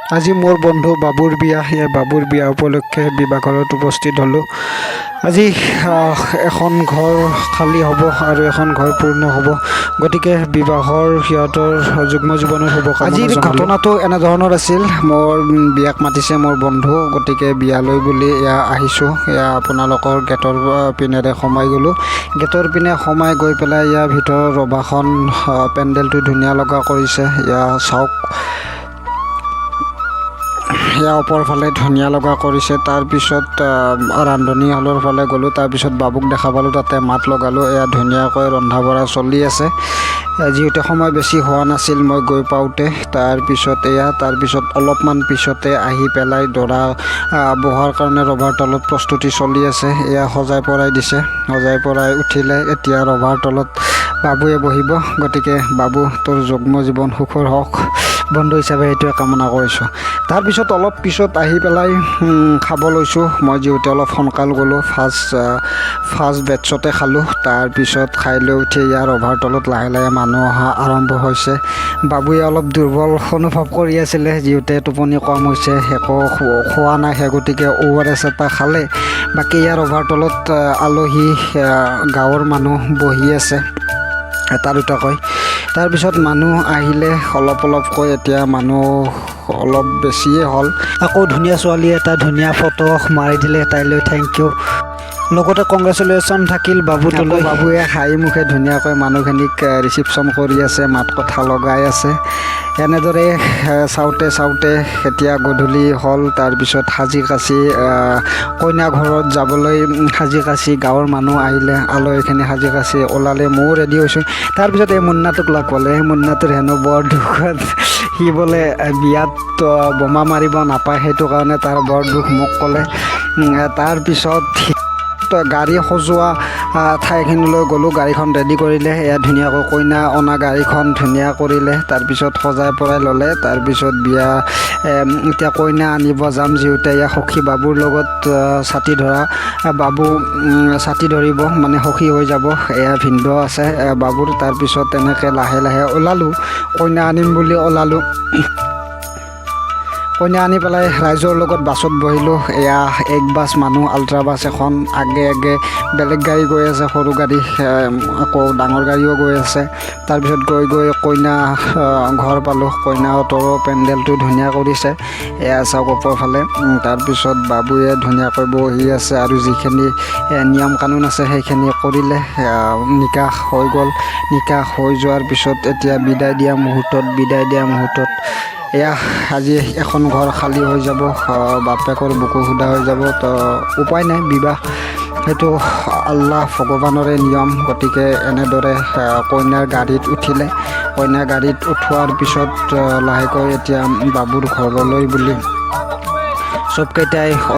আজি মোৰ বন্ধু বাবুৰ বিয়া, সেই বাবুৰ বিয়া উপলক্ষে বিবাহঘৰত উপস্থিত হ'লোঁ। আজি এখন ঘৰ খালী হ'ব আৰু এখন ঘৰ পূৰ্ণ হ'ব, গতিকে বিবাহৰ সিহঁতৰ যুগ্ম জীৱনৰ শুভকামনা। আজিৰ ঘটনাটো এনেধৰণৰ আছিল, মোৰ বিয়াক মাতিছে মোৰ বন্ধু, গতিকে বিয়ালৈ বুলি আহিছোঁ। আপোনালোকৰ গেটৰ পিনেৰে সোমাই গ'লোঁ। গেটৰ পিনে সোমাই গৈ পেলাই ভিতৰৰ ৰভাখন পেণ্ডেলটো ধুনীয়া লগা কৰিছে। চাওক, ওপৰ ফালে ধুনীয়া লগা কৰিছে। তাৰপিছত ৰান্ধনীশালৰ ফালে গ'লোঁ, তাৰপিছত বাবুক দেখা পালোঁ, তাতে মাত লগালোঁ। ধুনীয়াকৈ ৰন্ধা বঢ়া চলি আছে। যিহেতু সময় বেছি হোৱা নাছিল মই গৈ পাওঁতে, তাৰপিছত অলপমান পিছতে আহি পেলাই দৰা বহাৰ কাৰণে ৰভাৰ তলত প্ৰস্তুতি চলি আছে। সজাই পৰাই দিছে, সজাই পৰাই উঠিলে। এতিয়া ৰভাৰ তলত বাবুৱে বহিব। গতিকে বাবু, তোৰ যুগ্ম জীৱন সুখৰ হওক, বন্ধু হিচাপে সেইটোৱে কামনা কৰিছোঁ। তাৰপিছত অলপ পিছত আহি পেলাই খাব লৈছোঁ। মই যিহেতু অলপ সোনকাল গ'লোঁ, ফাৰ্ষ্ট বেটছতে খালোঁ। তাৰপিছত খাই লৈ উঠি ৰভাৰ তলত লাহে লাহে মানুহ অহা আৰম্ভ হৈছে। বাবুৱে অলপ দুৰ্বল অনুভৱ কৰি আছিলে, যিহেতু টোপনি কম হৈছে, একো খোৱা নাই, গতিকে ORS এটা খালে। বাকী ৰভাৰ তলত আলহী গাঁৱৰ মানুহ বহি আছে এটা দুটাকৈ। তাৰপিছত মানুহ আহিলে অলপকৈ, এতিয়া মানুহ অলপ বেছিয়ে হ'ল। আকৌ ধুনীয়া ছোৱালী এটা ধুনীয়া ফটো মাৰি দিলে, তাইলৈ থেংক ইউ, লগতে কংগ্ৰেচুলেশ্যন থাকিল বাবুটোলৈ। বাবুৱে হাঁহি মুখে ধুনীয়াকৈ মানুহখিনিক ৰিচিপশ্যন কৰি আছে, মাত কথা লগাই আছে। এনেদৰে চাওঁতে এতিয়া গধূলি হ'ল। তাৰপিছত সাজি কাচি কইনা ঘৰত যাবলৈ সাজি কাচি গাঁৱৰ মানুহ আহিলে, আলহীখিনি সাজি কাচি ওলালে, ময়ো ৰেডি হৈছোঁ। তাৰপিছত মুন্নাটোক লগ পালে। মুন্নাটোৰ হেনো বৰ দুখত, সি বোলে বিয়াত বোমা মাৰিব নাপায়, সেইটো কাৰণে তাৰ বৰ দুখ মোক ক'লে। তাৰপিছত গাড়ী সজোৱা ঠাইখিনিলৈ গ'লোঁ, গাড়ীখন ৰেডি কৰিলে। ধুনীয়াকৈ কইনা অনা গাড়ীখন ধুনীয়া কৰিলে, তাৰপিছত সজাই পৰাই ল'লে। তাৰপিছত এতিয়া কইনা আনিব যাম, যিহেতু সখী বাবুৰ লগত ছাতি ধৰা বাবু ছাতি ধৰিব, মানে সখী হৈ যাব। ভিনদেউ আছে বাবুৰ। তাৰপিছত তেনেকৈ লাহে লাহে ওলালোঁ, কইনা আনিম বুলি ওলালোঁ। কইনা আনি পেলাই ৰাইজৰ লগত বাছত বহিলোঁ। এক বাছ মানুহ, আল্ট্ৰা বাছ এখন, আগে বেলেগ গাড়ী গৈ আছে, সৰু গাড়ী, আকৌ ডাঙৰ গাড়ীও গৈ আছে। তাৰপিছত গৈ কইনা ঘৰ পালোঁ। কইনাহঁতৰো পেণ্ডেলটো ধুনীয়া কৰিছে, চাওক ওপৰ ফালে। তাৰপিছত বাবুৱে ধুনীয়াকৈ বহি আছে আৰু যিখিনি নিয়ম কানুন আছে সেইখিনি কৰিলে। নিকাহ হৈ গ'ল। নিকাহ হৈ যোৱাৰ পিছত এতিয়া বিদায় দিয়া মুহূৰ্তত আজি এখন ঘৰ খালী হৈ যাব, বাপেকৰ বুকু সোধা হৈ যাব। তো উপায় নাই, বিবাহ সেইটো আল্লাহ ভগৱানৰে নিয়ম। গতিকে এনেদৰে কইনাৰ গাড়ীত উঠিলে। কইনাৰ গাড়ীত উঠোৱাৰ পিছত লাহেকৈ এতিয়া বাবুৰ ঘৰলৈ বুলি চবকেইটাই